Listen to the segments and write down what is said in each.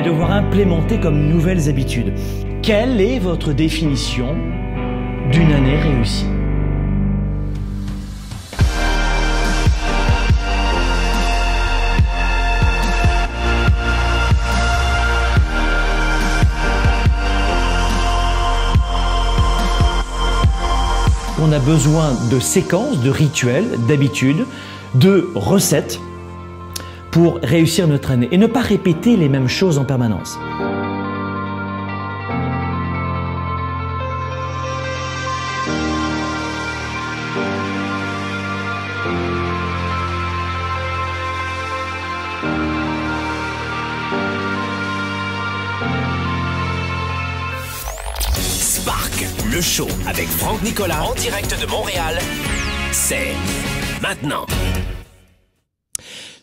allez devoir implémenter comme nouvelles habitudes. Quelle est votre définition d'une année réussie ? On a besoin de séquences, de rituels, d'habitudes, de recettes pour réussir notre année et ne pas répéter les mêmes choses en permanence. Spark, le show avec Franck Nicolas en direct de Montréal, c'est maintenant.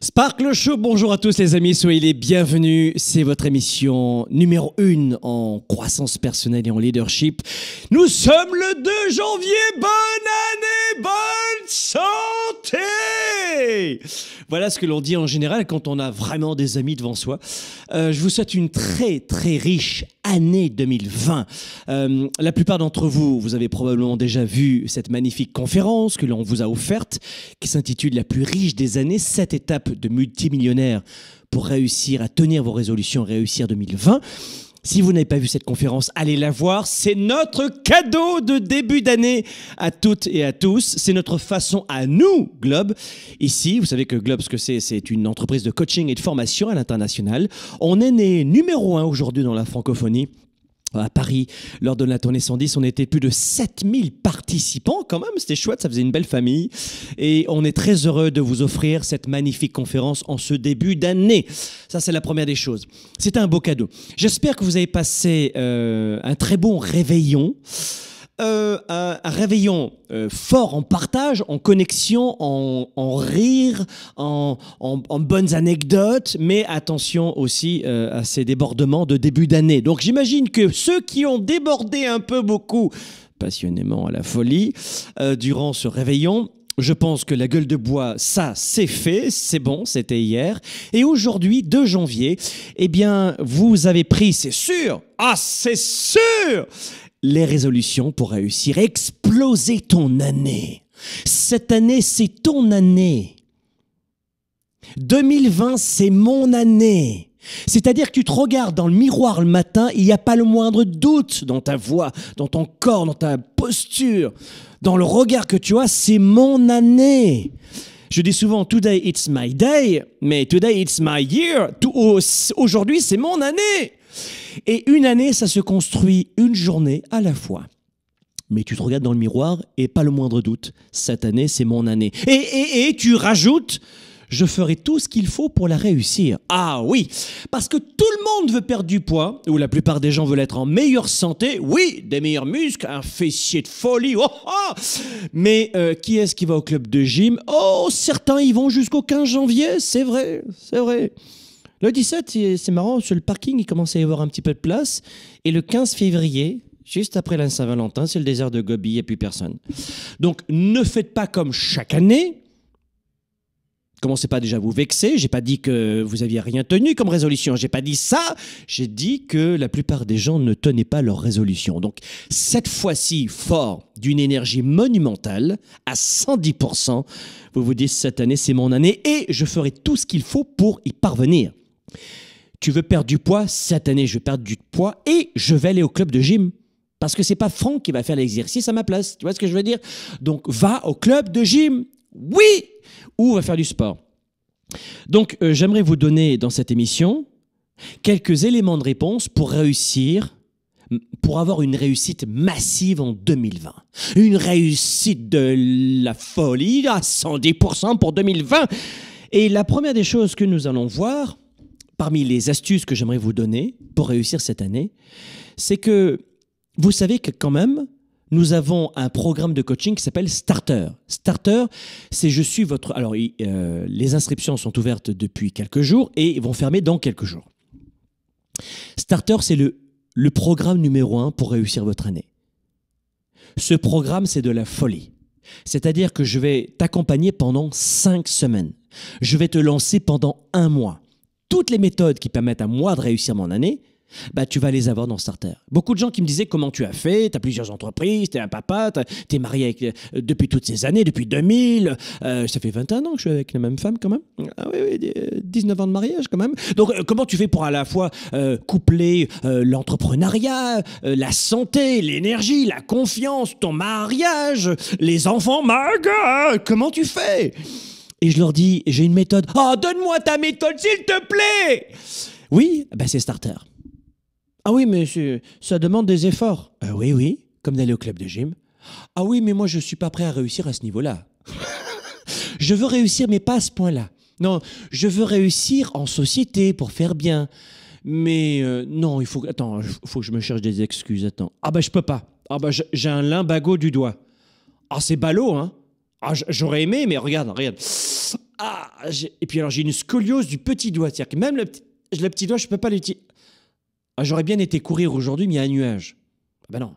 Spark le show, bonjour à tous les amis, soyez les bienvenus. C'est votre émission numéro 1 en croissance personnelle et en leadership. Nous sommes le 2 janvier, bonne année, bonne santé! Voilà ce que l'on dit en général quand on a vraiment des amis devant soi. Je vous souhaite une très très riche année 2020. La plupart d'entre vous, vous avez probablement déjà vu cette magnifique conférence que l'on vous a offerte, qui s'intitule « La plus riche des années, 7 étapes de multimillionnaire pour réussir à tenir vos résolutions, réussir 2020 ». Si vous n'avez pas vu cette conférence, allez la voir. C'est notre cadeau de début d'année à toutes et à tous. C'est notre façon à nous, Globe. Ici, vous savez que Globe, ce que c'est une entreprise de coaching et de formation à l'international. On est né numéro 1 aujourd'hui dans la francophonie. À Paris, lors de la tournée 110, on était plus de 7000 participants quand même, c'était chouette, ça faisait une belle famille. Et on est très heureux de vous offrir cette magnifique conférence en ce début d'année. Ça, c'est la première des choses. C'est un beau cadeau. J'espère que vous avez passé un très bon réveillon. Un réveillon fort en partage, en connexion, en rire, en bonnes anecdotes, mais attention aussi à ces débordements de début d'année. Donc j'imagine que ceux qui ont débordé un peu beaucoup, passionnément à la folie, durant ce réveillon, je pense que la gueule de bois, ça, c'est fait, c'est bon, c'était hier. Et aujourd'hui, 2 janvier, eh bien, vous avez pris, c'est sûr, c'est sûr, les résolutions pour réussir, exploser ton année. Cette année, c'est ton année. 2020, c'est mon année. C'est-à-dire que tu te regardes dans le miroir le matin, il n'y a pas le moindre doute dans ta voix, dans ton corps, dans ta posture, dans le regard que tu as, c'est mon année. Je dis souvent « Today, it's my day », mais « Today, it's my year ». Aujourd'hui, c'est mon année. Et une année, ça se construit une journée à la fois. Mais tu te regardes dans le miroir et pas le moindre doute. Cette année, c'est mon année. Et tu rajoutes, je ferai tout ce qu'il faut pour la réussir. Ah oui, parce que tout le monde veut perdre du poids, ou la plupart des gens veulent être en meilleure santé. Oui, des meilleurs muscles, un fessier de folie. Mais qui est-ce qui va au club de gym? Certains y vont jusqu'au 15 janvier, c'est vrai, c'est vrai. Le 17, c'est marrant, sur le parking, il commence à y avoir un petit peu de place. Et le 15 février, juste après la Saint-Valentin, c'est le désert de Gobi, il n'y a plus personne. Donc, ne faites pas comme chaque année. Commencez pas déjà à vous vexer. J'ai pas dit que vous aviez rien tenu comme résolution. J'ai pas dit ça. J'ai dit que la plupart des gens ne tenaient pas leurs résolutions. Donc, cette fois-ci, fort d'une énergie monumentale, à 110%, vous vous dites, cette année, c'est mon année et je ferai tout ce qu'il faut pour y parvenir. Tu veux perdre du poids? Cette année, je vais perdre du poids et je vais aller au club de gym. Parce que c'est pas Franck qui va faire l'exercice à ma place. Tu vois ce que je veux dire? Donc, va au club de gym. Oui! Ou va faire du sport. Donc, j'aimerais vous donner dans cette émission quelques éléments de réponse pour réussir, pour avoir une réussite massive en 2020. Une réussite de la folie à 110% pour 2020. Et la première des choses que nous allons voir, parmi les astuces que j'aimerais vous donner pour réussir cette année, c'est que vous savez que quand même, nous avons un programme de coaching qui s'appelle Starter. Starter, c'est je suis votre... Alors, les inscriptions sont ouvertes depuis quelques jours et vont fermer dans quelques jours. Starter, c'est le programme numéro 1 pour réussir votre année. Ce programme, c'est de la folie. C'est-à-dire que je vais t'accompagner pendant 5 semaines. Je vais te lancer pendant 1 mois. toutes les méthodes qui permettent à moi de réussir mon année, bah, tu vas les avoir dans Starter. Beaucoup de gens qui me disaient comment tu as fait, tu as plusieurs entreprises, tu es un papa, tu es marié avec, depuis toutes ces années, depuis 2000, ça fait 21 ans que je suis avec la même femme quand même. Ah oui, 19 ans de mariage quand même. Donc comment tu fais pour à la fois coupler l'entrepreneuriat, la santé, l'énergie, la confiance, ton mariage, les enfants, comment tu fais? Et je leur dis, j'ai une méthode. Oh, donne-moi ta méthode s'il te plaît. Oui, ben c'est Starter. Ah oui, mais ça demande des efforts. Oui, comme d'aller au club de gym. Ah oui, mais moi, je ne suis pas prêt à réussir à ce niveau-là. Je veux réussir, mais pas à ce point-là. Non, je veux réussir en société pour faire bien. Mais non, il faut... Attends, il faut que je me cherche des excuses. Attends. Ah ben, je peux pas. Ah ben, j'ai un lumbago du doigt. Ah, c'est ballot, hein. Ah, j'aurais aimé, mais regarde. Ah, et puis alors, j'ai une scoliose du petit doigt. C'est-à-dire que même le petit doigt, je ne peux pas l'utiliser. Ah, j'aurais bien été courir aujourd'hui, mais il y a un nuage. Ben non,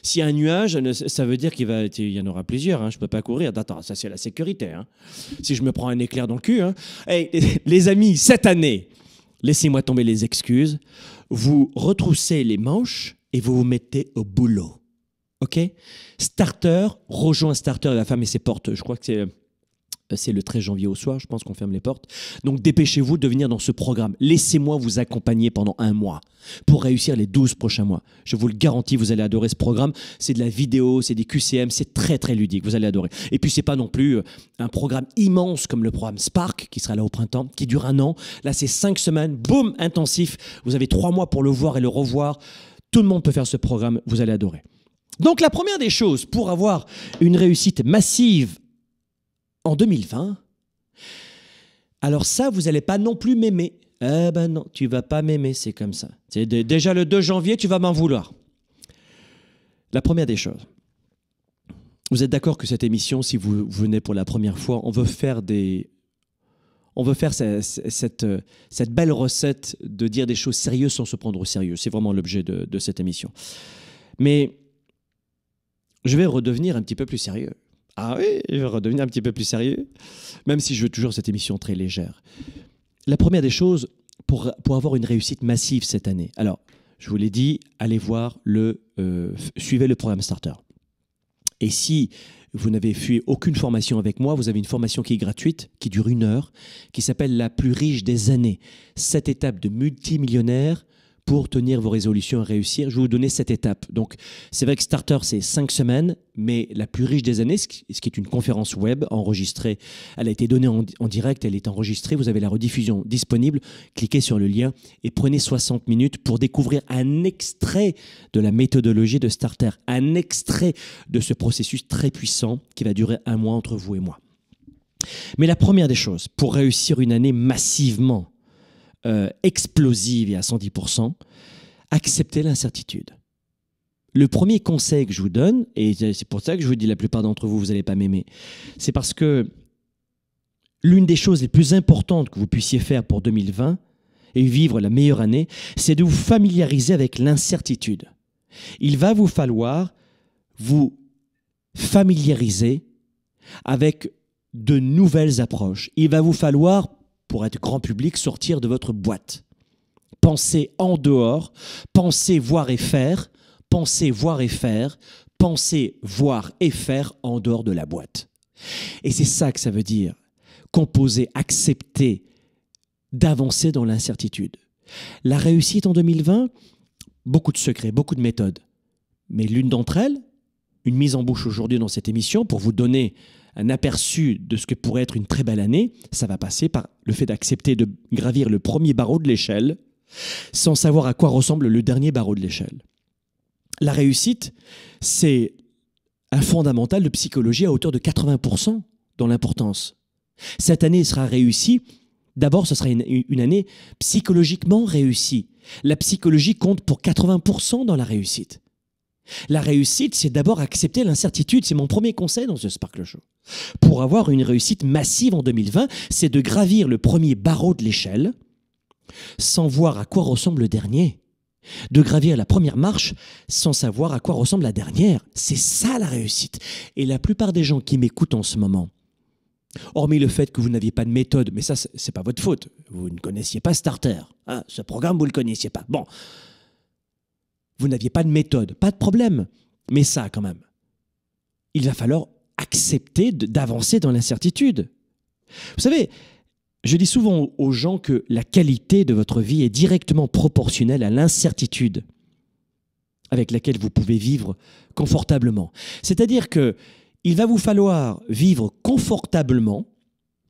s'il y a un nuage, ça veut dire qu'il y en aura plusieurs. Hein. Je ne peux pas courir. Attends, ça c'est la sécurité. Hein. Si je me prends un éclair dans le cul. Hein. Hey, les amis, cette année, laissez-moi tomber les excuses. Vous retroussez les manches et vous vous mettez au boulot. OK? Starter, rejoins Starter, il va fermer ses portes. Je crois que c'est le 13 janvier au soir, je pense qu'on ferme les portes. Donc dépêchez-vous de venir dans ce programme. Laissez-moi vous accompagner pendant 1 mois pour réussir les 12 prochains mois. Je vous le garantis, vous allez adorer ce programme. C'est de la vidéo, c'est des QCM, c'est très très ludique, vous allez adorer. Et puis c'est pas non plus un programme immense comme le programme Spark qui sera là au printemps, qui dure 1 an. Là c'est 5 semaines, boum, intensif. Vous avez 3 mois pour le voir et le revoir. Tout le monde peut faire ce programme, vous allez adorer. Donc la première des choses pour avoir une réussite massive en 2020, alors ça, vous n'allez pas non plus m'aimer. Eh ben non, tu ne vas pas m'aimer, c'est comme ça. C'est déjà le 2 janvier, tu vas m'en vouloir. La première des choses, vous êtes d'accord que cette émission, si vous venez pour la première fois, on veut faire cette belle recette de dire des choses sérieuses sans se prendre au sérieux. C'est vraiment l'objet de cette émission. Mais je vais redevenir un petit peu plus sérieux. Ah oui, je vais redevenir un petit peu plus sérieux, même si je veux toujours cette émission très légère. La première des choses, pour avoir une réussite massive cette année, alors, je vous l'ai dit, allez voir suivez le programme Starter. Et si vous n'avez fait aucune formation avec moi, vous avez une formation qui est gratuite, qui dure 1 heure, qui s'appelle la plus riche des années. 7 étapes de multimillionnaire pour tenir vos résolutions et réussir. Je vais vous donner 7 étapes. Donc, c'est vrai que Starter, c'est 5 semaines, mais la plus riche des années, ce qui est une conférence web enregistrée, elle a été donnée en direct, elle est enregistrée, vous avez la rediffusion disponible. Cliquez sur le lien et prenez 60 minutes pour découvrir un extrait de la méthodologie de Starter, un extrait de ce processus très puissant qui va durer 1 mois entre vous et moi. Mais la première des choses, pour réussir une année massivement explosive et à 110%, acceptez l'incertitude. Le premier conseil que je vous donne, et c'est pour ça que je vous dis la plupart d'entre vous, vous n'allez pas m'aimer, c'est parce que l'une des choses les plus importantes que vous puissiez faire pour 2020 et vivre la meilleure année, c'est de vous familiariser avec l'incertitude. Il va vous falloir vous familiariser avec de nouvelles approches. Il va vous falloir, pour être grand public, sortir de votre boîte. Pensez en dehors, pensez voir et faire, pensez voir et faire, pensez voir et faire en dehors de la boîte. Et c'est ça que ça veut dire, composer, accepter d'avancer dans l'incertitude. La réussite en 2020, beaucoup de secrets, beaucoup de méthodes. Mais l'une d'entre elles, une mise en bouche aujourd'hui dans cette émission pour vous donner un aperçu de ce que pourrait être une très belle année, ça va passer par le fait d'accepter de gravir le premier barreau de l'échelle sans savoir à quoi ressemble le dernier barreau de l'échelle. La réussite, c'est un fondamental de psychologie à hauteur de 80% dans l'importance. Cette année sera réussie. D'abord, ce sera une année psychologiquement réussie. La psychologie compte pour 80% dans la réussite. La réussite, c'est d'abord accepter l'incertitude. C'est mon premier conseil dans ce Sparkle Show. Pour avoir une réussite massive en 2020, c'est de gravir le premier barreau de l'échelle sans voir à quoi ressemble le dernier. De gravir la première marche sans savoir à quoi ressemble la dernière. C'est ça la réussite. Et la plupart des gens qui m'écoutent en ce moment, Hormis le fait que vous n'aviez pas de méthode, mais ça, c'est pas votre faute. Vous ne connaissiez pas Starter. Hein, ce programme, vous ne le connaissiez pas. Bon. Vous n'aviez pas de méthode, pas de problème. Mais ça, quand même, il va falloir accepter d'avancer dans l'incertitude. Vous savez, je dis souvent aux gens que la qualité de votre vie est directement proportionnelle à l'incertitude avec laquelle vous pouvez vivre confortablement. C'est-à-dire que il va vous falloir vivre confortablement,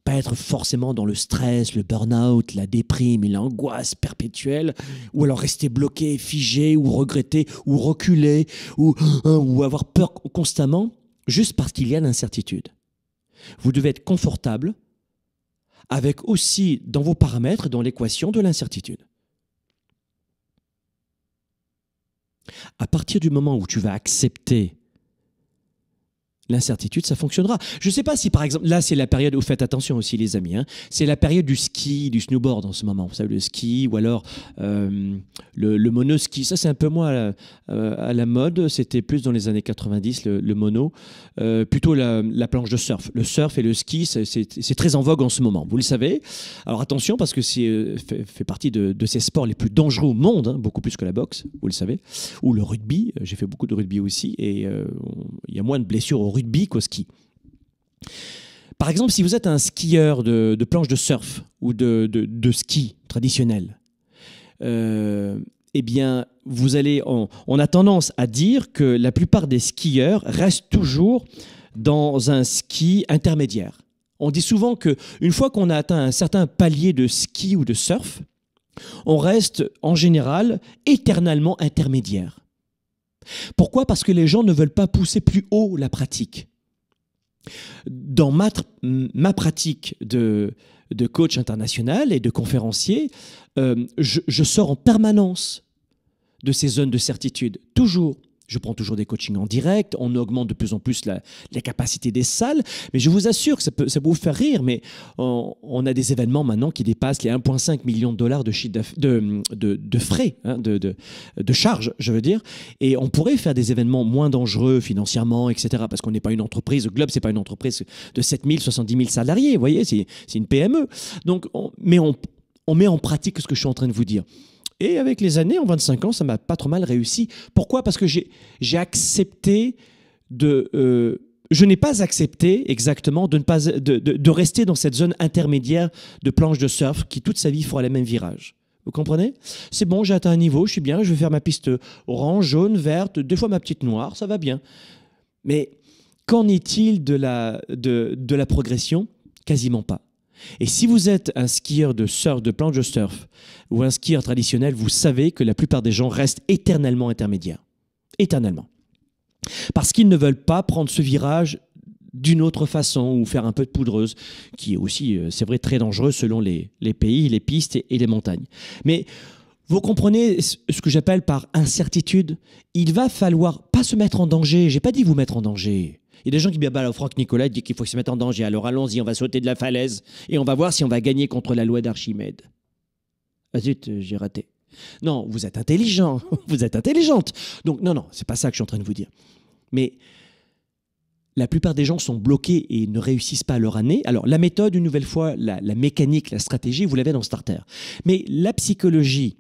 pas être forcément dans le stress, le burn-out, la déprime et l'angoisse perpétuelle, ou alors rester bloqué, figé, ou regretter, ou reculer, ou avoir peur constamment, juste parce qu'il y a l'incertitude. Vous devez être confortable avec aussi dans vos paramètres, dans l'équation de l'incertitude. À partir du moment où tu vas accepter l'incertitude, ça fonctionnera. Je ne sais pas si, par exemple, là, c'est la période où, faites attention aussi, les amis, hein, c'est la période du ski, du snowboard en ce moment. Vous savez, le ski ou alors le monoski. Ça, c'est un peu moins à la mode. C'était plus dans les années 90, le mono. Plutôt la planche de surf. Le surf et le ski, c'est très en vogue en ce moment. Vous le savez. Alors, attention, parce que c'est fait partie de ces sports les plus dangereux au monde, hein, beaucoup plus que la boxe, vous le savez. Ou le rugby. J'ai fait beaucoup de rugby aussi. Et il y a moins de blessures au rugby qu'au ski. Par exemple, si vous êtes un skieur de planche de surf ou de ski traditionnel, eh bien, on a tendance à dire que la plupart des skieurs restent toujours dans un ski intermédiaire. On dit souvent qu'une fois qu'on a atteint un certain palier de ski ou de surf, on reste en général éternellement intermédiaire. Pourquoi ? Parce que les gens ne veulent pas pousser plus haut la pratique. Dans ma pratique de coach international et de conférencier, je sors en permanence de ces zones de certitude, toujours. Je prends toujours des coachings en direct, on augmente de plus en plus la capacité des salles, mais je vous assure que ça peut vous faire rire, mais on a des événements maintenant qui dépassent les 1,5 million de dollars de frais, hein, de charges, je veux dire, et on pourrait faire des événements moins dangereux financièrement, etc., parce qu'on n'est pas une entreprise, le Globe, c'est pas une entreprise de 7 000, 70 000 salariés, vous voyez, c'est une PME. Donc, on met en pratique ce que je suis en train de vous dire. Et avec les années, en 25 ans, ça m'a pas trop mal réussi. Pourquoi ? Parce que j'ai accepté je n'ai pas accepté exactement de rester dans cette zone intermédiaire de planche de surf qui toute sa vie fera les mêmes virages. Vous comprenez ? C'est bon, j'ai atteint un niveau, je suis bien, je vais faire ma piste orange, jaune, verte, des fois ma petite noire, ça va bien. Mais qu'en est-il de la progression ? Quasiment pas. Et si vous êtes un skieur de surf, de planche de surf, ou un skieur traditionnel, vous savez que la plupart des gens restent éternellement intermédiaires. Éternellement. Parce qu'ils ne veulent pas prendre ce virage d'une autre façon ou faire un peu de poudreuse, qui est aussi, c'est vrai, très dangereux selon les pays, les pistes et les montagnes. Mais vous comprenez ce que j'appelle par incertitude ? Il va falloir pas se mettre en danger. J'ai pas dit vous mettre en danger. Il y a des gens qui disent, bah, Franck Nicolas dit qu'il faut se mettre en danger. Alors allons-y, on va sauter de la falaise et on va voir si on va gagner contre la loi d'Archimède. Ah zut, j'ai raté. Non, vous êtes intelligent, vous êtes intelligente. Donc non, c'est pas ça que je suis en train de vous dire. Mais la plupart des gens sont bloqués et ne réussissent pas leur année. Alors la méthode, une nouvelle fois, la mécanique, la stratégie, vous l'avez dans Starter. Mais la psychologie,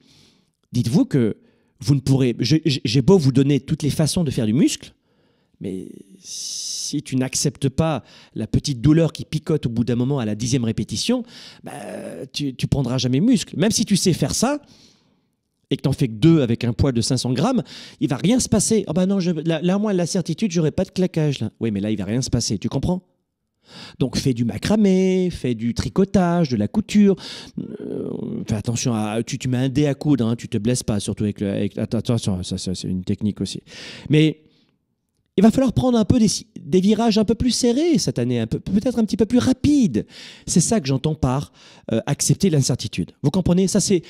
dites-vous que vous ne pourrez... J'ai beau vous donner toutes les façons de faire du muscle, mais si tu n'acceptes pas la petite douleur qui picote au bout d'un moment à la 10e répétition, bah, tu prendras jamais muscle. Même si tu sais faire ça, et que tu n'en fais que 2 avec un poids de 500 grammes, il ne va rien se passer. Ah bah non, là, moi, la certitude, je n'aurai pas de claquage. Là. Oui, mais là, il ne va rien se passer. Tu comprends ? Donc, fais du macramé, fais du tricotage, de la couture. Fais attention, tu mets un dé à coudre, hein, tu ne te blesses pas, surtout avec attention, ça c'est une technique aussi. Mais il va falloir prendre un peu des virages un peu plus serrés cette année, peut-être un petit peu plus rapides. C'est ça que j'entends par accepter l'incertitude. Vous comprenez ? Ça, c'est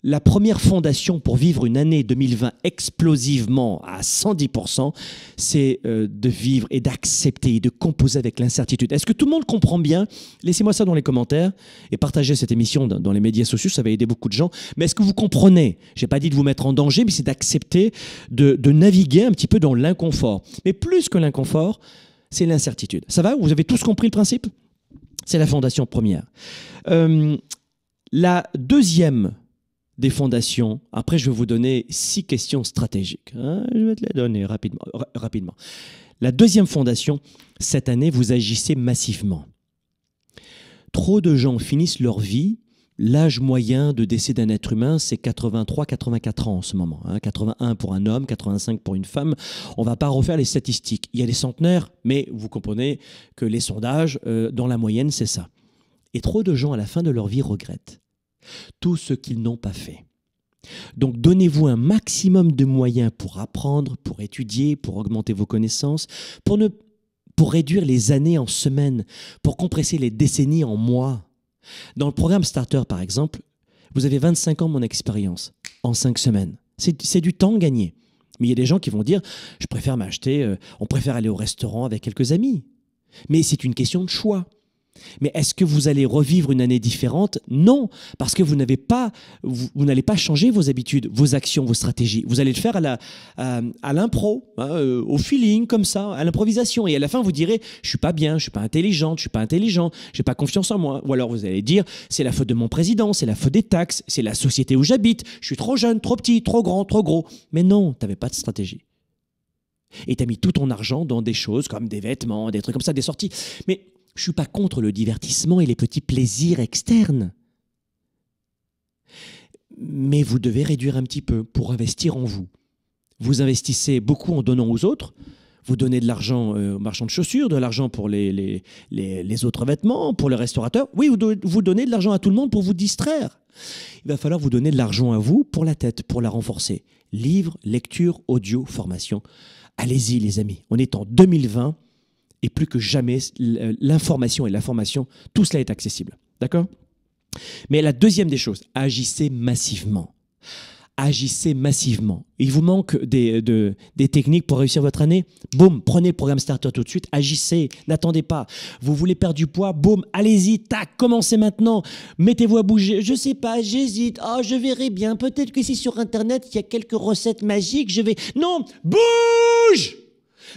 la première fondation pour vivre une année 2020 explosivement à 110%, c'est de vivre et d'accepter et de composer avec l'incertitude. Est-ce que tout le monde comprend bien ? Laissez-moi ça dans les commentaires et partagez cette émission dans les médias sociaux, ça va aider beaucoup de gens. Mais est-ce que vous comprenez ? Je n'ai pas dit de vous mettre en danger, mais c'est d'accepter de naviguer un petit peu dans l'inconfort. Mais plus que l'inconfort, c'est l'incertitude. Ça va ? Vous avez tous compris le principe ? C'est la fondation première. La deuxième des fondations, après je vais vous donner 6 questions stratégiques. Hein, je vais te les donner rapidement. La deuxième fondation, cette année, vous agissez massivement. Trop de gens finissent leur vie. L'âge moyen de décès d'un être humain, c'est 83-84 ans en ce moment. Hein, 81 pour un homme, 85 pour une femme. On ne va pas refaire les statistiques. Il y a des centenaires, mais vous comprenez que les sondages, dans la moyenne, c'est ça. Et trop de gens, à la fin de leur vie, regrettent tout ce qu'ils n'ont pas fait. Donc, donnez-vous un maximum de moyens pour apprendre, pour étudier, pour augmenter vos connaissances, pour réduire les années en semaines, pour compresser les décennies en mois. Dans le programme Starter, par exemple, vous avez 25 ans mon expérience en 5 semaines. C'est du temps gagné. Mais il y a des gens qui vont dire, je préfère m'acheter, on préfère aller au restaurant avec quelques amis. Mais c'est une question de choix. Mais est-ce que vous allez revivre une année différente? Non, parce que vous n'allez pas changer vos habitudes, vos actions, vos stratégies. Vous allez le faire à l'impro, hein, au feeling, comme ça, à l'improvisation. Et à la fin, vous direz, je suis pas bien, je suis pas intelligente, je suis pas intelligent, j'ai pas confiance en moi. Ou alors vous allez dire, c'est la faute de mon président, c'est la faute des taxes, c'est la société où j'habite, je suis trop jeune, trop petit, trop grand, trop gros. Mais non, tu n'avais pas de stratégie. Et tu as mis tout ton argent dans des choses comme des vêtements, des trucs comme ça, des sorties. Mais je ne suis pas contre le divertissement et les petits plaisirs externes. Mais vous devez réduire un petit peu pour investir en vous. Vous investissez beaucoup en donnant aux autres. Vous donnez de l'argent aux marchands de chaussures, de l'argent pour les autres vêtements, pour les restaurateurs. Oui, vous donnez de l'argent à tout le monde pour vous distraire. Il va falloir vous donner de l'argent à vous pour la tête, pour la renforcer. Livres, lecture, audio, formation. Allez-y les amis, on est en 2020. Et plus que jamais, l'information et la formation, tout cela est accessible. D'accord? Mais la deuxième des choses, agissez massivement. Agissez massivement. Il vous manque des techniques pour réussir votre année? Boum, prenez le programme Starter tout de suite, agissez, n'attendez pas. Vous voulez perdre du poids? Boum, allez-y, tac, commencez maintenant. Mettez-vous à bouger. Je sais pas, j'hésite. Oh, je verrai bien. Peut-être que si sur Internet, il y a quelques recettes magiques, je vais... Non, bouge!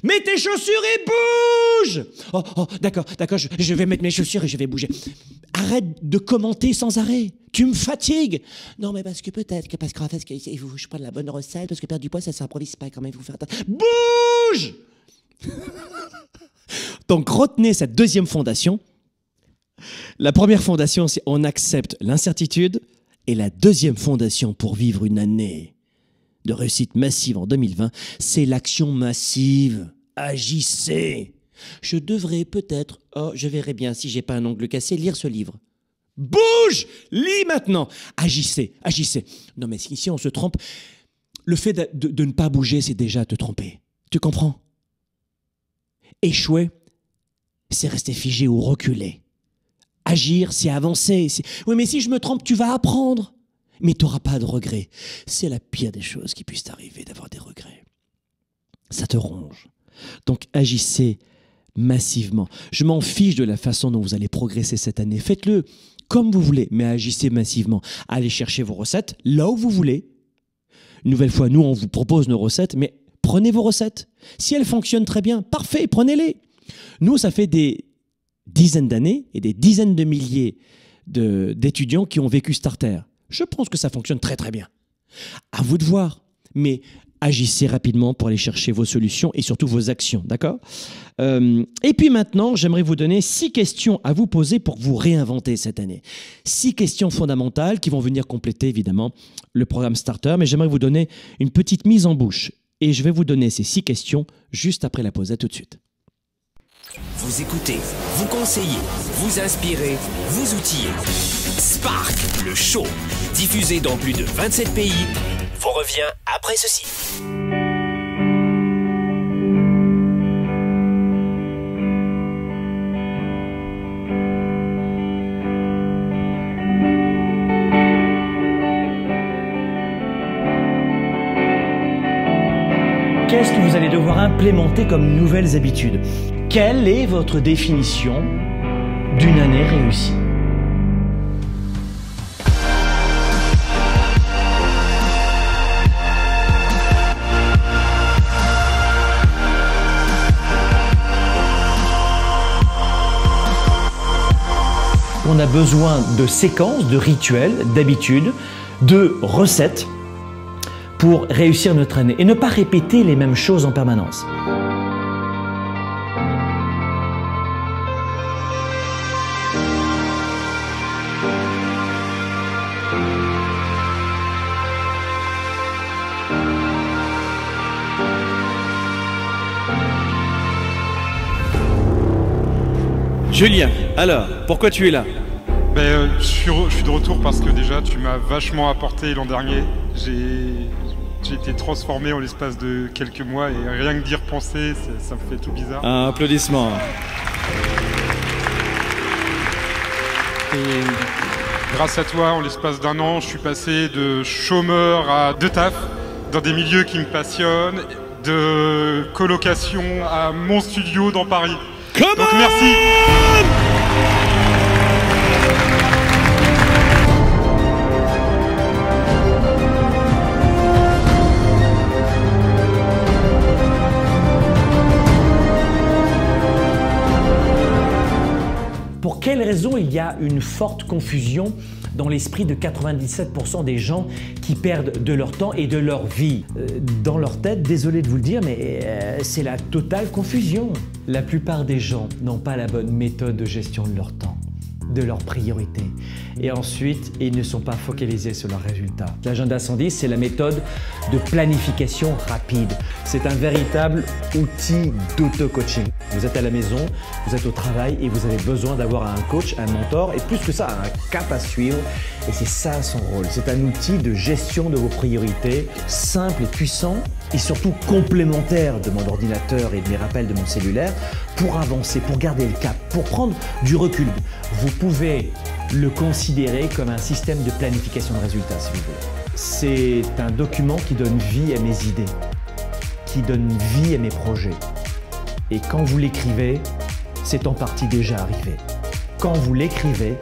Mets tes chaussures et bouge! Oh, d'accord, je vais mettre mes chaussures et je vais bouger. Arrête de commenter sans arrêt. Tu me fatigues. Non, mais parce qu'en fait, je prends la bonne recette, parce que perdre du poids, ça ne s'improvise pas quand même. Il faut faire attention. Bouge! Donc, retenez cette deuxième fondation. La première fondation, c'est on accepte l'incertitude. Et la deuxième fondation pour vivre une année de réussite massive en 2020, c'est l'action massive. Agissez. Je devrais peut-être, je verrai bien si j'ai pas un ongle cassé, lire ce livre. Bouge! Lis maintenant. Agissez. Non mais si on se trompe, le fait de ne pas bouger, c'est déjà te tromper. Tu comprends? Échouer, c'est rester figé ou reculer. Agir, c'est avancer. Oui, mais si je me trompe, tu vas apprendre. Mais tu n'auras pas de regrets. C'est la pire des choses qui puissent t'arriver, d'avoir des regrets. Ça te ronge. Donc agissez massivement. Je m'en fiche de la façon dont vous allez progresser cette année. Faites-le comme vous voulez, mais agissez massivement. Allez chercher vos recettes là où vous voulez. Une nouvelle fois, nous, on vous propose nos recettes, mais prenez vos recettes. Si elles fonctionnent très bien, parfait, prenez-les. Nous, ça fait des dizaines d'années et des dizaines de milliers d'étudiants qui ont vécu Starter. Je pense que ça fonctionne très très bien. À vous de voir, mais agissez rapidement pour aller chercher vos solutions et surtout vos actions, d'accord? Et puis maintenant, j'aimerais vous donner 6 questions à vous poser pour vous réinventer cette année. 6 questions fondamentales qui vont venir compléter évidemment le programme Starter, mais j'aimerais vous donner une petite mise en bouche. Et je vais vous donner ces 6 questions juste après la pause. À tout de suite. Vous écoutez, vous conseillez, vous inspirez, vous outillez. Spark, le show, diffusé dans plus de 27 pays, vous revient après ceci. Qu'est-ce que vous allez devoir implémenter comme nouvelles habitudes? Quelle est votre définition d'une année réussie? qu'on a besoin de séquences, de rituels, d'habitudes, de recettes pour réussir notre année et ne pas répéter les mêmes choses en permanence. Julien, alors, pourquoi tu es là? Je suis de retour parce que déjà tu m'as vachement apporté l'an dernier. J'ai été transformé en l'espace de quelques mois et rien que d'y repenser, ça me fait tout bizarre. Un applaudissement. Et grâce à toi, en l'espace d'un an, je suis passé de chômeur à deux tafs dans des milieux qui me passionnent, de colocation à mon studio dans Paris. Donc merci. Pour quelles raisons il y a une forte confusion dans l'esprit de 97% des gens qui perdent de leur temps et de leur vie? Dans leur tête, désolé de vous le dire, mais c'est la totale confusion. La plupart des gens n'ont pas la bonne méthode de gestion de leur temps, de leurs priorités. Et ensuite, ils ne sont pas focalisés sur leurs résultats. L'agenda 110, c'est la méthode de planification rapide. C'est un véritable outil d'auto-coaching. Vous êtes à la maison, vous êtes au travail et vous avez besoin d'avoir un coach, un mentor et plus que ça, un cap à suivre. Et c'est ça son rôle. C'est un outil de gestion de vos priorités, simple et puissant et surtout complémentaire de mon ordinateur et de mes rappels de mon cellulaire pour avancer, pour garder le cap, pour prendre du recul. Vous pouvez le considérer comme un système de planification de résultats, si vous voulez. C'est un document qui donne vie à mes idées, qui donne vie à mes projets. Et quand vous l'écrivez, c'est en partie déjà arrivé. Quand vous l'écrivez,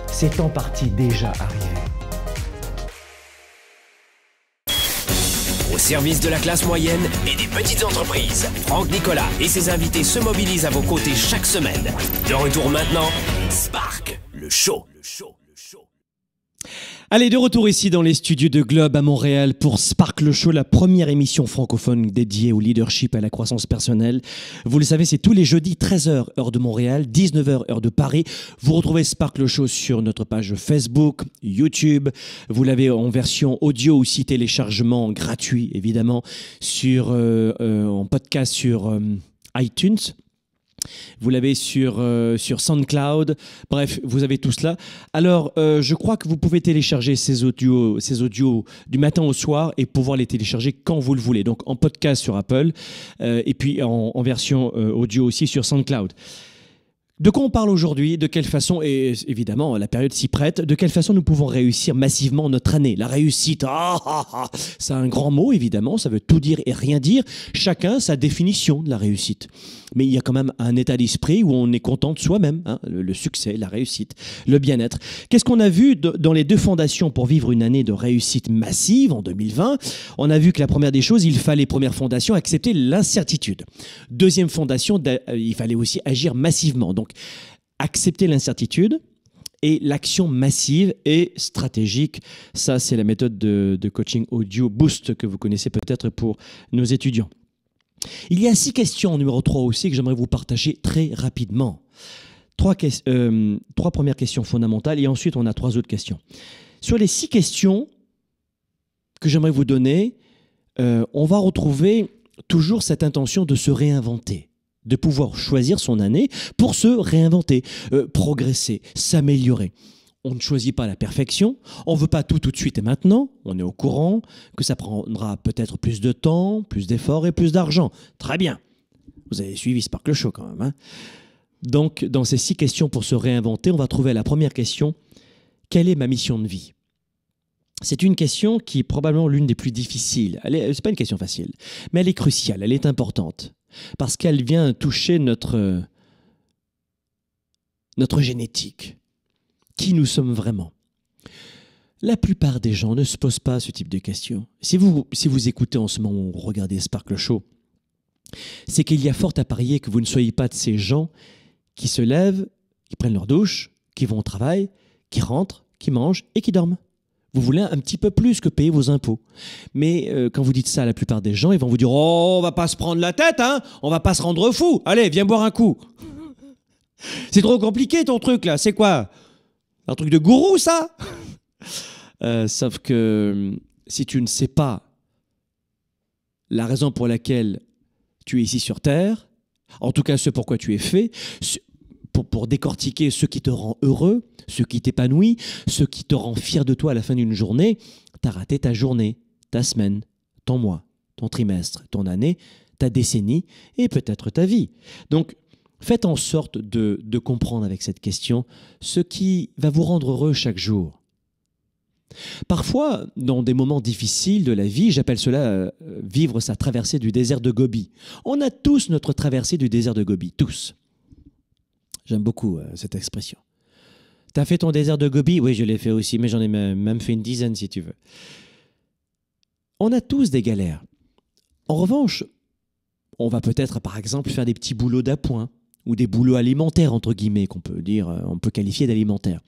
c'est en partie déjà arrivé. Au service de la classe moyenne et des petites entreprises, Franck Nicolas et ses invités se mobilisent à vos côtés chaque semaine. De retour maintenant, Spark, le show. Allez, de retour ici dans les studios de Globe à Montréal pour Spark le Show, la première émission francophone dédiée au leadership et à la croissance personnelle. Vous le savez, c'est tous les jeudis, 13h, heure de Montréal, 19h, heure de Paris. Vous retrouvez Spark le Show sur notre page Facebook, YouTube. Vous l'avez en version audio aussi, téléchargement gratuit, évidemment, en podcast sur iTunes. Vous l'avez sur SoundCloud. Bref, vous avez tout cela. Alors, je crois que vous pouvez télécharger ces audios du matin au soir et pouvoir les télécharger quand vous le voulez. Donc, en podcast sur Apple et puis en version audio aussi sur SoundCloud. De quoi on parle aujourd'hui? De quelle façon, et évidemment, la période s'y prête, de quelle façon nous pouvons réussir massivement notre année? La réussite, c'est un grand mot, évidemment, ça veut tout dire et rien dire. Chacun sa définition de la réussite. Mais il y a quand même un état d'esprit où on est content de soi-même, hein, le succès, la réussite, le bien-être. Qu'est-ce qu'on a vu dans les deux fondations pour vivre une année de réussite massive en 2020? On a vu que la première des choses, il fallait, première fondation, accepter l'incertitude. Deuxième fondation, il fallait aussi agir massivement. Donc, accepter l'incertitude et l'action massive et stratégique. Ça, c'est la méthode de coaching audio Boost que vous connaissez peut-être pour nos étudiants. Il y a 6 questions en numéro 3 aussi que j'aimerais vous partager très rapidement. 3 premières questions fondamentales et ensuite on a 3 autres questions. Sur les 6 questions que j'aimerais vous donner, on va retrouver toujours cette intention de se réinventer, de pouvoir choisir son année pour se réinventer, progresser, s'améliorer. On ne choisit pas la perfection, on ne veut pas tout de suite et maintenant, on est au courant que ça prendra peut-être plus de temps, plus d'efforts et plus d'argent. Très bien, vous avez suivi Spark le Show quand même. Hein? Donc, dans ces 6 questions pour se réinventer, on va trouver la première question. Quelle est ma mission de vie? C'est une question qui est probablement l'une des plus difficiles. Ce n'est pas une question facile, mais elle est cruciale, elle est importante. Parce qu'elle vient toucher notre génétique. Qui nous sommes vraiment? La plupart des gens ne se posent pas ce type de questions. Si vous écoutez en ce moment ou regardez Spark le Show, c'est qu'il y a fort à parier que vous ne soyez pas de ces gens qui se lèvent, qui prennent leur douche, qui vont au travail, qui rentrent, qui mangent et qui dorment. Vous voulez un petit peu plus que payer vos impôts. Mais quand vous dites ça à la plupart des gens, ils vont vous dire « Oh, on va pas se prendre la tête, hein, on va pas se rendre fou. Allez, viens boire un coup. » C'est trop compliqué ton truc là, c'est quoi? Un truc de gourou ça? Sauf que si tu ne sais pas la raison pour laquelle tu es ici sur Terre, en tout cas ce pourquoi tu es fait, pour décortiquer ce qui te rend heureux, ce qui t'épanouit, ce qui te rend fier de toi à la fin d'une journée, tu as raté ta journée, ta semaine, ton mois, ton trimestre, ton année, ta décennie et peut-être ta vie. Donc, faites en sorte de comprendre avec cette question ce qui va vous rendre heureux chaque jour. Parfois, dans des moments difficiles de la vie, j'appelle cela vivre sa traversée du désert de Gobi. On a tous notre traversée du désert de Gobi, tous. J'aime beaucoup cette expression. T'as fait ton désert de Gobi? Oui, je l'ai fait aussi, mais j'en ai même fait une dizaine si tu veux. On a tous des galères. En revanche, on va peut-être par exemple faire des petits boulots d'appoint ou des boulots alimentaires entre guillemets qu'on peut dire, on peut qualifier d'alimentaires.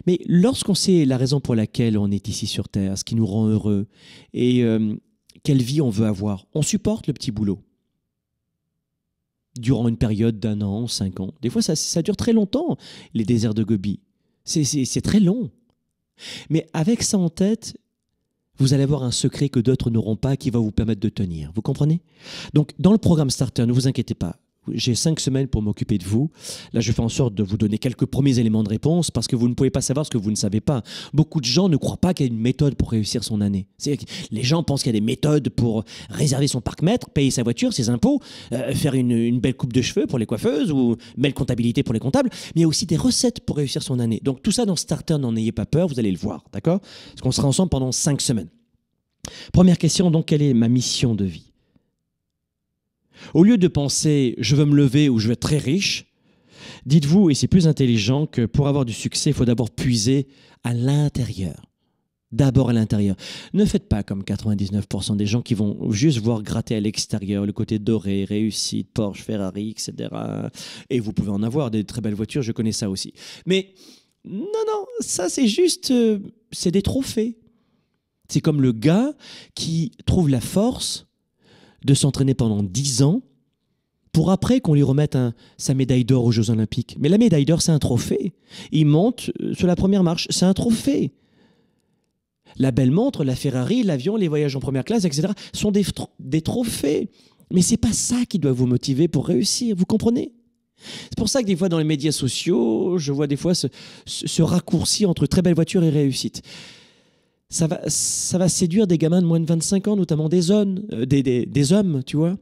Mais lorsqu'on sait la raison pour laquelle on est ici sur Terre, ce qui nous rend heureux et quelle vie on veut avoir, on supporte le petit boulot. Durant une période d'1 an, 5 ans. Des fois, ça dure très longtemps, les déserts de Gobi. C'est très long. Mais avec ça en tête, vous allez avoir un secret que d'autres n'auront pas qui va vous permettre de tenir. Vous comprenez? Donc, dans le programme Starter, ne vous inquiétez pas. J'ai 5 semaines pour m'occuper de vous. Là, je fais en sorte de vous donner quelques premiers éléments de réponse parce que vous ne pouvez pas savoir ce que vous ne savez pas. Beaucoup de gens ne croient pas qu'il y a une méthode pour réussir son année. Les gens pensent qu'il y a des méthodes pour réserver son parc-mètre, payer sa voiture, ses impôts, faire une belle coupe de cheveux pour les coiffeuses ou une belle comptabilité pour les comptables. Mais il y a aussi des recettes pour réussir son année. Donc tout ça dans Starter, n'en ayez pas peur, vous allez le voir, d'accord? Parce qu'on sera ensemble pendant 5 semaines. Première question, donc, quelle est ma mission de vie? Au lieu de penser « je veux me lever » ou « je veux être très riche », dites-vous, et c'est plus intelligent, que pour avoir du succès, il faut d'abord puiser à l'intérieur. D'abord à l'intérieur. Ne faites pas comme 99% des gens qui vont juste voir gratter à l'extérieur, le côté doré, réussite, Porsche, Ferrari, etc. Et vous pouvez en avoir des très belles voitures, je connais ça aussi. Mais non, ça c'est juste, c'est des trophées. C'est comme le gars qui trouve la force de s'entraîner pendant 10 ans pour après qu'on lui remette sa médaille d'or aux Jeux Olympiques. Mais la médaille d'or, c'est un trophée. Il monte sur la première marche, c'est un trophée. La belle montre, la Ferrari, l'avion, les voyages en première classe, etc. sont des trophées. Mais ce n'est pas ça qui doit vous motiver pour réussir, vous comprenez? C'est pour ça que des fois dans les médias sociaux, je vois des fois ce raccourci entre très belle voiture et réussite. Ça va séduire des gamins de moins de 25 ans, notamment des hommes, tu vois,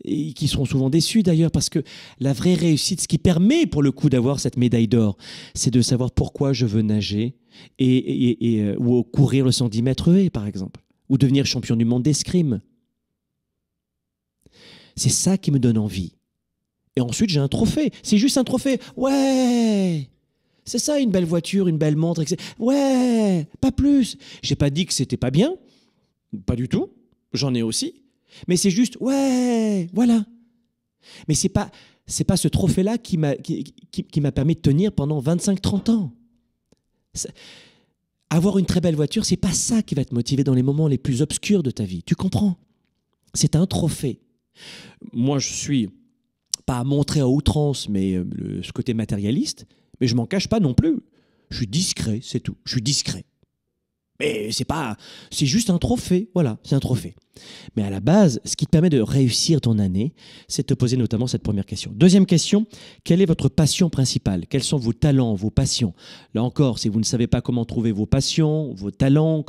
et qui seront souvent déçus d'ailleurs, parce que la vraie réussite, ce qui permet pour le coup d'avoir cette médaille d'or, c'est de savoir pourquoi je veux nager ou courir le 110 mètres haies, par exemple, ou devenir champion du monde d'escrime. C'est ça qui me donne envie. Et ensuite, j'ai un trophée. C'est juste un trophée. Ouais! C'est ça, une belle voiture, une belle montre, etc. Ouais, pas plus. J'ai pas dit que c'était pas bien, pas du tout. J'en ai aussi, mais c'est juste ouais, voilà. Mais c'est pas ce trophée-là qui m'a permis de tenir pendant 25-30 ans. Avoir une très belle voiture, c'est pas ça qui va te motiver dans les moments les plus obscurs de ta vie. Tu comprends? C'est un trophée. Moi, je suis pas à montrer à outrance, mais ce côté matérialiste. Mais je m'en cache pas non plus. Je suis discret, c'est tout. Je suis discret. Mais c'est juste un trophée. Voilà, c'est un trophée. Mais à la base, ce qui te permet de réussir ton année, c'est de te poser notamment cette première question. Deuxième question, quelle est votre passion principale? Quels sont vos talents, vos passions? Là encore, si vous ne savez pas comment trouver vos passions, vos talents,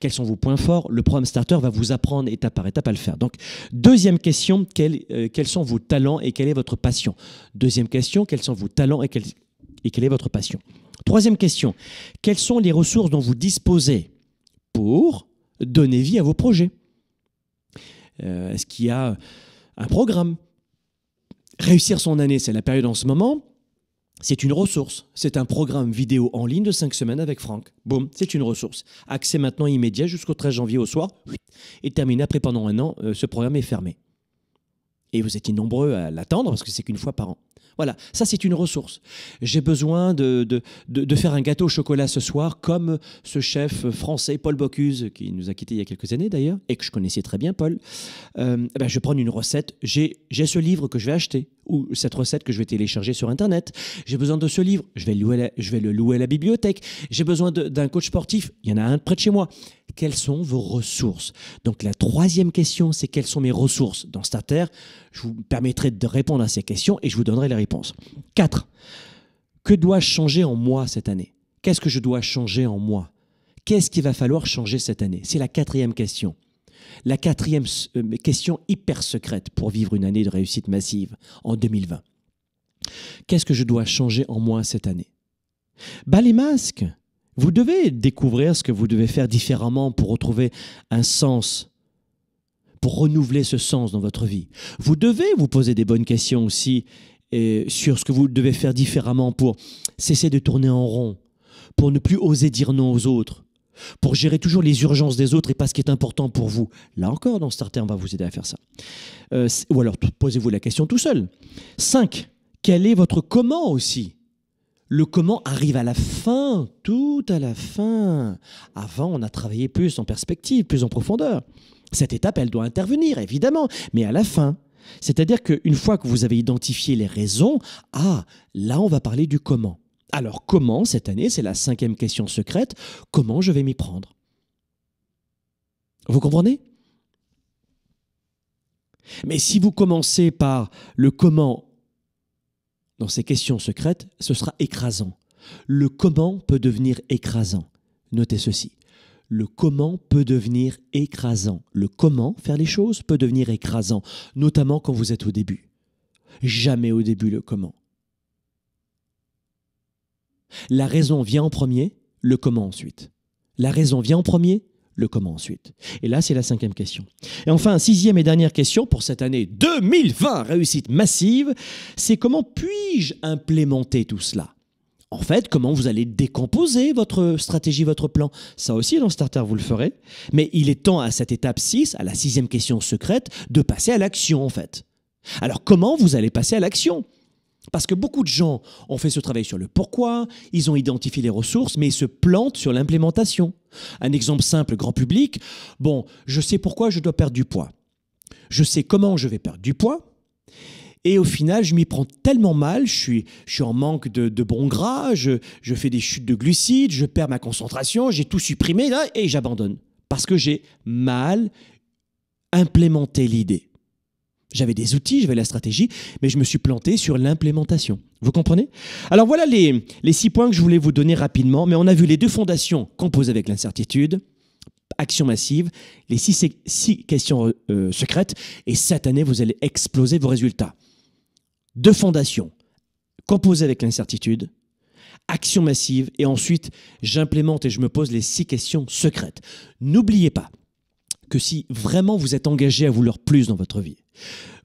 quels sont vos points forts, le programme Starter va vous apprendre étape par étape à le faire. Donc, deuxième question, quels sont vos talents et quelle est votre passion? Deuxième question, quels sont vos talents et quelle est votre passion? Troisième question, quelles sont les ressources dont vous disposez pour donner vie à vos projets? Est-ce qu'il y a un programme? Réussir son année, c'est la période en ce moment. C'est une ressource. C'est un programme vidéo en ligne de 5 semaines avec Franck. Boum, c'est une ressource. Accès maintenant immédiat jusqu'au 13 janvier au soir. Et terminé après pendant 1 an, ce programme est fermé. Et vous étiez nombreux à l'attendre parce que c'est qu'une fois par an. Voilà, ça c'est une ressource. J'ai besoin de faire un gâteau au chocolat ce soir, comme ce chef français, Paul Bocuse, qui nous a quittés il y a quelques années d'ailleurs, et que je connaissais très bien, Paul. Je vais prendre une recette. J'ai ce livre que je vais acheter, ou cette recette que je vais télécharger sur Internet. J'ai besoin de ce livre, je vais le louer à la bibliothèque. J'ai besoin d'un coach sportif, il y en a un près de chez moi. Quelles sont vos ressources? Donc la troisième question, c'est quelles sont mes ressources? Dans Starter, je vous permettrai de répondre à ces questions et je vous donnerai les réponses. 4. Que dois-je changer en moi cette année? Qu'est-ce que je dois changer en moi? Qu'est-ce qu'il va falloir changer cette année? C'est la quatrième question. La quatrième question hyper secrète pour vivre une année de réussite massive en 2020. Qu'est-ce que je dois changer en moi cette année? Les masques. Vous devez découvrir ce que vous devez faire différemment pour retrouver un sens, pour renouveler ce sens dans votre vie. Vous devez vous poser des bonnes questions aussi sur ce que vous devez faire différemment pour cesser de tourner en rond, pour ne plus oser dire non aux autres, pour gérer toujours les urgences des autres et pas ce qui est important pour vous. Là encore, dans Starter, on va vous aider à faire ça. Ou alors, posez-vous la question tout seul. 5. Quel est votre comment aussi? Le comment arrive à la fin, tout à la fin. Avant, on a travaillé plus en perspective, plus en profondeur. Cette étape, elle doit intervenir, évidemment, mais à la fin. C'est-à-dire qu'une fois que vous avez identifié les raisons, là, on va parler du comment. Alors, comment, cette année, c'est la 5e question secrète, comment je vais m'y prendre? Vous comprenez? Mais si vous commencez par le comment dans ces questions secrètes, ce sera écrasant. Le comment peut devenir écrasant. Notez ceci. Le comment peut devenir écrasant. Le comment faire les choses peut devenir écrasant, notamment quand vous êtes au début. Jamais au début le comment. La raison vient en premier, le comment ensuite. La raison vient en premier, le comment ensuite. Et là, c'est la 5e question. Et enfin, 6e et dernière question pour cette année 2020, réussite massive, c'est comment puis-je implémenter tout cela? En fait, comment vous allez décomposer votre stratégie, votre plan? Ça aussi, dans Starter, vous le ferez. Mais il est temps, à cette étape 6, à la 6e question secrète, de passer à l'action, en fait. Alors, comment vous allez passer à l'action? Parce que beaucoup de gens ont fait ce travail sur le pourquoi, ils ont identifié les ressources, mais ils se plantent sur l'implémentation. Un exemple simple, grand public, je sais pourquoi je dois perdre du poids. Je sais comment je vais perdre du poids, et au final, je m'y prends tellement mal, je suis en manque de bons gras, je fais des chutes de glucides, je perds ma concentration, j'ai tout supprimé là, et j'abandonne. Parce que j'ai mal implémenté l'idée. J'avais des outils, j'avais la stratégie, mais je me suis planté sur l'implémentation. Vous comprenez? Alors voilà les 6 points que je voulais vous donner rapidement, mais on a vu les 2 fondations composées avec l'incertitude, action massive, les 6 questions secrètes, et cette année, vous allez exploser vos résultats. 2 fondations composées avec l'incertitude, action massive, et ensuite, j'implémente et je me pose les 6 questions secrètes. N'oubliez pas que si vraiment vous êtes engagé à vouloir plus dans votre vie,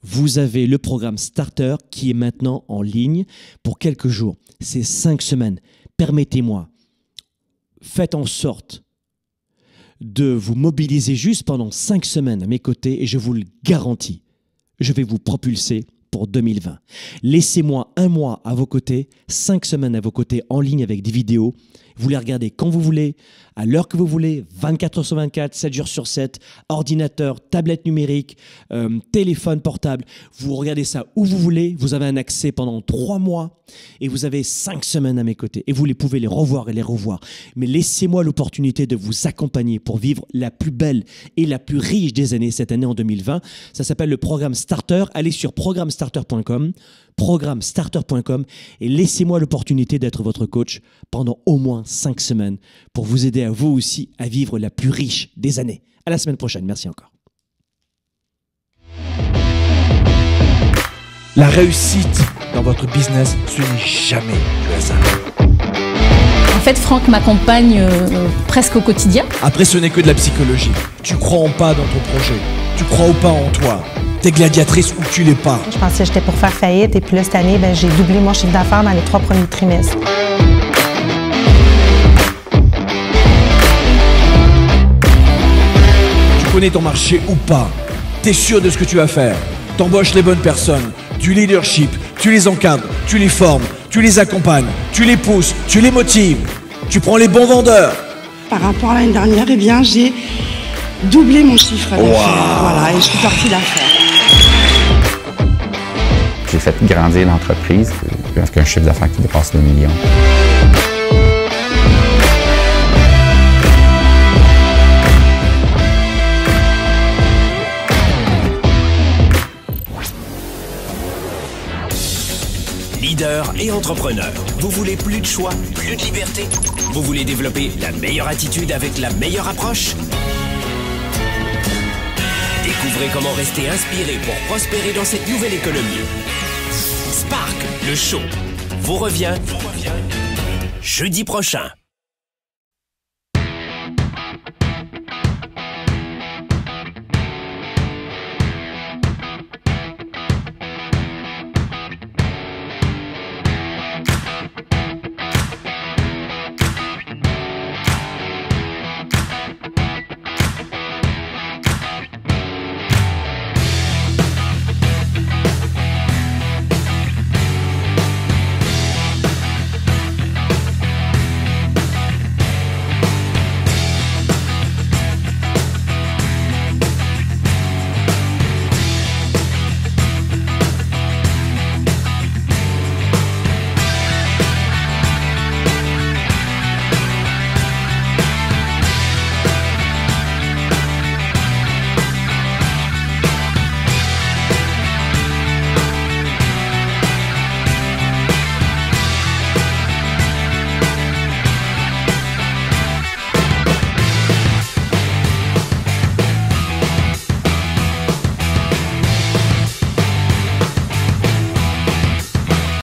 vous avez le programme Starter qui est maintenant en ligne pour quelques jours. C'est 5 semaines. Permettez-moi, faites en sorte de vous mobiliser juste pendant 5 semaines à mes côtés et je vous le garantis, je vais vous propulser pour 2020. Laissez-moi 1 mois à vos côtés, 5 semaines à vos côtés en ligne avec des vidéos. Vous les regardez quand vous voulez, à l'heure que vous voulez, 24 heures sur 24, 7 jours sur 7, ordinateur, tablette numérique, téléphone portable. Vous regardez ça où vous voulez, vous avez un accès pendant 3 mois et vous avez 5 semaines à mes côtés. Et vous pouvez les revoir et les revoir. Mais laissez-moi l'opportunité de vous accompagner pour vivre la plus belle et la plus riche des années cette année en 2020. Ça s'appelle le programme Starter. Allez sur programmestarter.com. programmestarter.com et laissez-moi l'opportunité d'être votre coach pendant au moins 5 semaines pour vous aider à vous aussi à vivre la plus riche des années. À la semaine prochaine. Merci encore. La réussite dans votre business, ce n'est jamais le hasard. En fait, Franck m'accompagne presque au quotidien. Après, ce n'est que de la psychologie. Tu crois ou pas dans ton projet. Tu crois ou pas en toi. T'es gladiatrice ou tu l'es pas. Je pensais que j'étais pour faire faillite et puis là, cette année, j'ai doublé mon chiffre d'affaires dans les 3 premiers trimestres. Tu connais ton marché ou pas. T'es sûr de ce que tu vas faire. T'embauches les bonnes personnes, du leadership, tu les encadres, tu les formes, tu les accompagnes, tu les pousses, tu les motives. Tu prends les bons vendeurs. Par rapport à l'année dernière, eh bien, j'ai doublé mon chiffre d'affaires. Voilà, et je suis sortie d'affaires. J'ai fait grandir l'entreprise avec un chiffre d'affaires qui dépasse le million. Leader et entrepreneur, vous voulez plus de choix, plus de liberté? Vous voulez développer la meilleure attitude avec la meilleure approche? Découvrez comment rester inspiré pour prospérer dans cette nouvelle économie. Spark, le show, vous revient jeudi prochain.